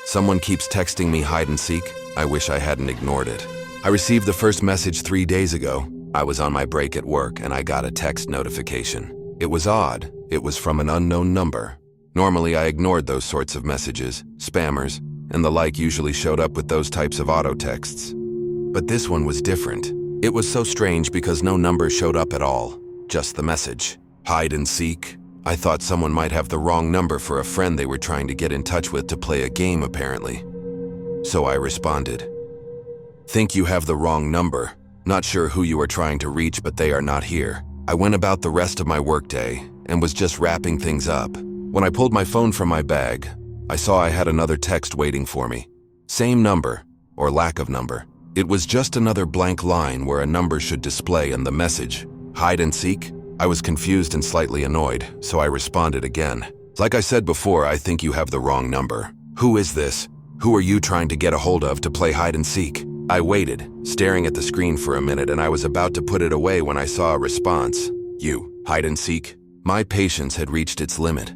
Someone keeps texting me hide and seek. I wish I hadn't ignored it. I received the first message 3 days ago. I was on my break at work and I got a text notification. It was odd. It was from an unknown number. Normally I ignored those sorts of messages. Spammers and the like usually showed up with those types of auto texts. But this one was different. It was so strange because no number showed up at all. Just the message. Hide and seek. I thought someone might have the wrong number for a friend they were trying to get in touch with to play a game apparently. So I responded. Think you have the wrong number. Not sure who you are trying to reach, but they are not here. I went about the rest of my workday and was just wrapping things up. When I pulled my phone from my bag, I saw I had another text waiting for me. Same number, or lack of number. It was just another blank line where a number should display in the message. Hide and seek? I was confused and slightly annoyed, so I responded again. Like I said before, I think you have the wrong number. Who is this? Who are you trying to get a hold of to play hide and seek? I waited, staring at the screen for a minute, and I was about to put it away when I saw a response. You, hide and seek? My patience had reached its limit,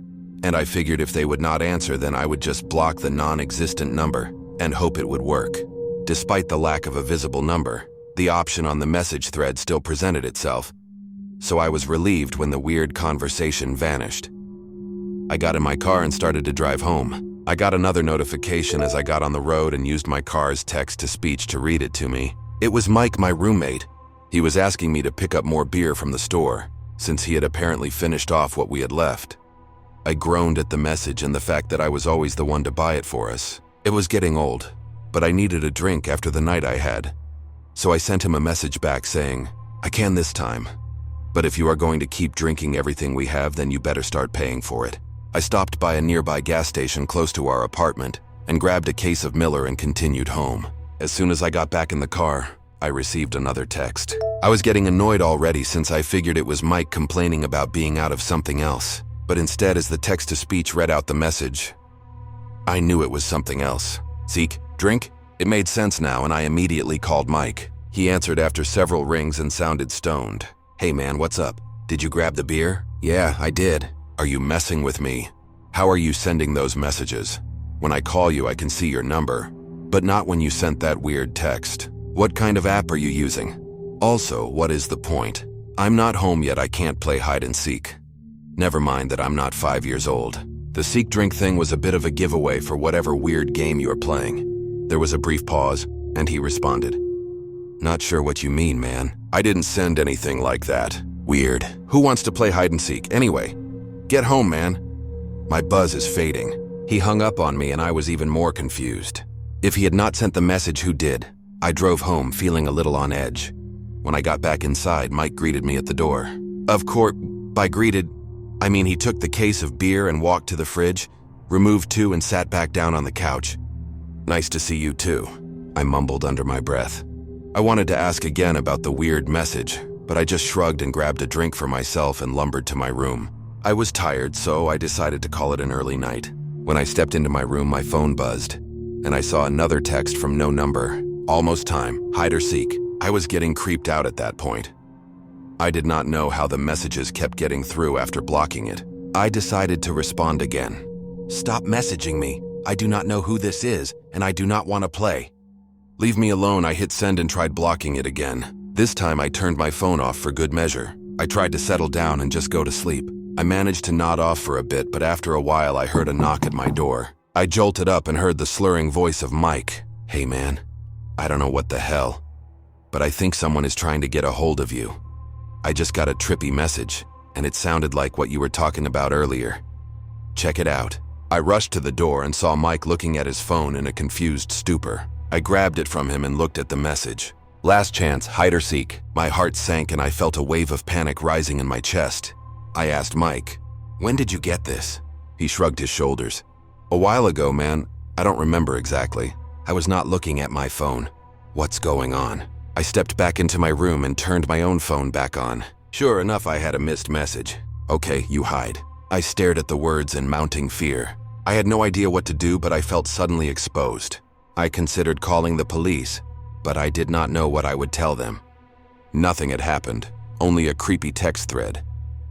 and I figured if they would not answer, then I would just block the non-existent number and hope it would work. Despite the lack of a visible number, the option on the message thread still presented itself, so I was relieved when the weird conversation vanished. I got in my car and started to drive home. I got another notification as I got on the road and used my car's text-to-speech to read it to me. It was Mike, my roommate. He was asking me to pick up more beer from the store, since he had apparently finished off what we had left. I groaned at the message and the fact that I was always the one to buy it for us. It was getting old, but I needed a drink after the night I had. So I sent him a message back saying, I can this time, but if you are going to keep drinking everything we have, then you better start paying for it. I stopped by a nearby gas station close to our apartment and grabbed a case of Miller and continued home. As soon as I got back in the car, I received another text. I was getting annoyed already since I figured it was Mike complaining about being out of something else. But instead, as the text-to-speech read out the message, I knew it was something else. Seek? Drink? It made sense now, and I immediately called Mike. He answered after several rings and sounded stoned. Hey man, what's up? Did you grab the beer? Yeah, I did. Are you messing with me? How are you sending those messages? When I call you, I can see your number, but not when you sent that weird text. What kind of app are you using? Also, what is the point? I'm not home yet, I can't play hide and seek. Never mind that I'm not 5 years old. The seek drink thing was a bit of a giveaway for whatever weird game you are playing. There was a brief pause, and he responded. Not sure what you mean, man. I didn't send anything like that. Weird. Who wants to play hide and seek? Anyway, get home, man. My buzz is fading. He hung up on me and I was even more confused. If he had not sent the message, who did? I drove home feeling a little on edge. When I got back inside, Mike greeted me at the door. Of course, by greeted, I mean he took the case of beer and walked to the fridge, removed 2 and sat back down on the couch. Nice to see you too, I mumbled under my breath. I wanted to ask again about the weird message, but I just shrugged and grabbed a drink for myself and lumbered to my room. I was tired, so I decided to call it an early night. When I stepped into my room, my phone buzzed, and I saw another text from no number. Almost time, hide or seek. I was getting creeped out at that point. I did not know how the messages kept getting through after blocking it. I decided to respond again. Stop messaging me. I do not know who this is, and I do not want to play. Leave me alone. I hit send and tried blocking it again. This time I turned my phone off for good measure. I tried to settle down and just go to sleep. I managed to nod off for a bit, but after a while I heard a knock at my door. I jolted up and heard the slurring voice of Mike. Hey man, I don't know what the hell, but I think someone is trying to get a hold of you. I just got a trippy message, and it sounded like what you were talking about earlier. Check it out. I rushed to the door and saw Mike looking at his phone in a confused stupor. I grabbed it from him and looked at the message. Last chance, hide or seek. My heart sank and I felt a wave of panic rising in my chest. I asked Mike, when did you get this? He shrugged his shoulders. A while ago, man. I don't remember exactly. I was not looking at my phone. What's going on? I stepped back into my room and turned my own phone back on. Sure enough, I had a missed message. Okay, you hide. I stared at the words in mounting fear. I had no idea what to do, but I felt suddenly exposed. I considered calling the police, but I did not know what I would tell them. Nothing had happened, only a creepy text thread.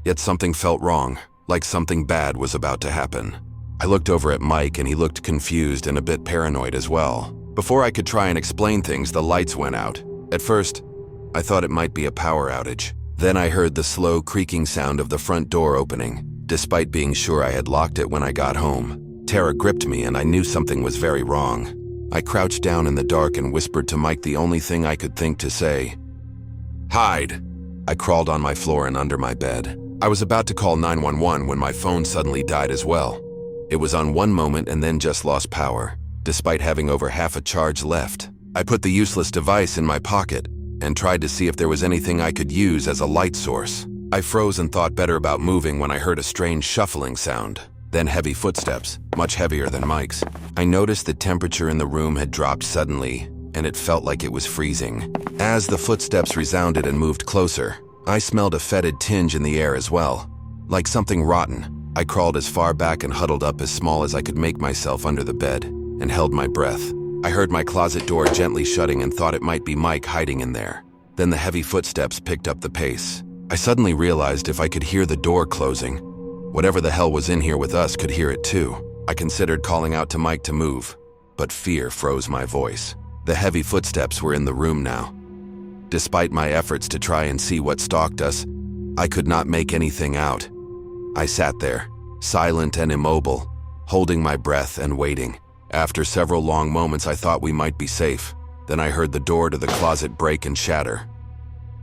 Yet something felt wrong, like something bad was about to happen. I looked over at Mike and he looked confused and a bit paranoid as well. Before I could try and explain things, the lights went out. At first, I thought it might be a power outage. Then I heard the slow creaking sound of the front door opening, despite being sure I had locked it when I got home. Terror gripped me and I knew something was very wrong. I crouched down in the dark and whispered to Mike the only thing I could think to say. "Hide!" I crawled on my floor and under my bed. I was about to call 911 when my phone suddenly died as well. It was on one moment and then just lost power, despite having over half a charge left. I put the useless device in my pocket and tried to see if there was anything I could use as a light source. I froze and thought better about moving when I heard a strange shuffling sound, then heavy footsteps, much heavier than Mike's. I noticed the temperature in the room had dropped suddenly, and it felt like it was freezing. As the footsteps resounded and moved closer, I smelled a fetid tinge in the air as well, like something rotten. I crawled as far back and huddled up as small as I could make myself under the bed, and held my breath. I heard my closet door gently shutting and thought it might be Mike hiding in there. Then the heavy footsteps picked up the pace. I suddenly realized if I could hear the door closing, whatever the hell was in here with us could hear it too. I considered calling out to Mike to move, but fear froze my voice. The heavy footsteps were in the room now. Despite my efforts to try and see what stalked us, I could not make anything out. I sat there, silent and immobile, holding my breath and waiting. After several long moments, I thought we might be safe. Then I heard the door to the closet break and shatter.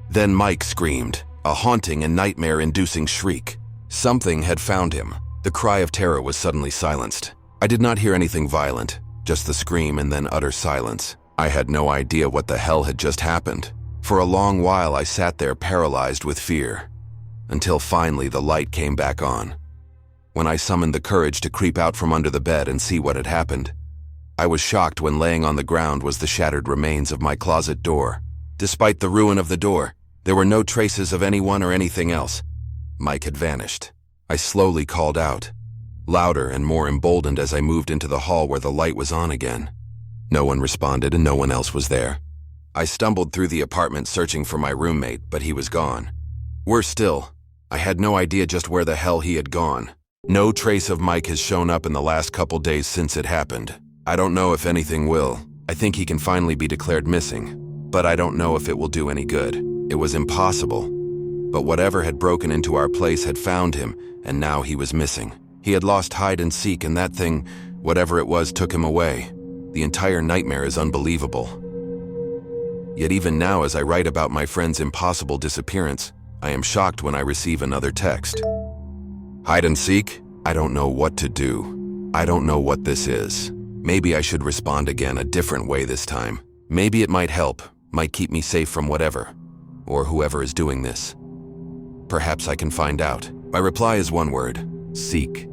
Then Mike screamed, a haunting and nightmare-inducing shriek. Something had found him. The cry of terror was suddenly silenced. I did not hear anything violent, just the scream and then utter silence. I had no idea what the hell had just happened. For a long while, I sat there paralyzed with fear, until finally the light came back on. When I summoned the courage to creep out from under the bed and see what had happened, I was shocked when laying on the ground was the shattered remains of my closet door. Despite the ruin of the door, there were no traces of anyone or anything else. Mike had vanished. I slowly called out, louder and more emboldened as I moved into the hall where the light was on again. No one responded and no one else was there. I stumbled through the apartment searching for my roommate, but he was gone. Worse still, I had no idea just where the hell he had gone. No trace of Mike has shown up in the last couple days since it happened. I don't know if anything will. I think he can finally be declared missing, but I don't know if it will do any good. It was impossible. But whatever had broken into our place had found him, and now he was missing. He had lost hide and seek, and that thing, whatever it was, took him away. The entire nightmare is unbelievable. Yet even now, as I write about my friend's impossible disappearance, I am shocked when I receive another text. Hide and seek? I don't know what to do. I don't know what this is. Maybe I should respond again a different way this time. Maybe it might help, might keep me safe from whatever, or whoever is doing this. Perhaps I can find out. My reply is one word: seek.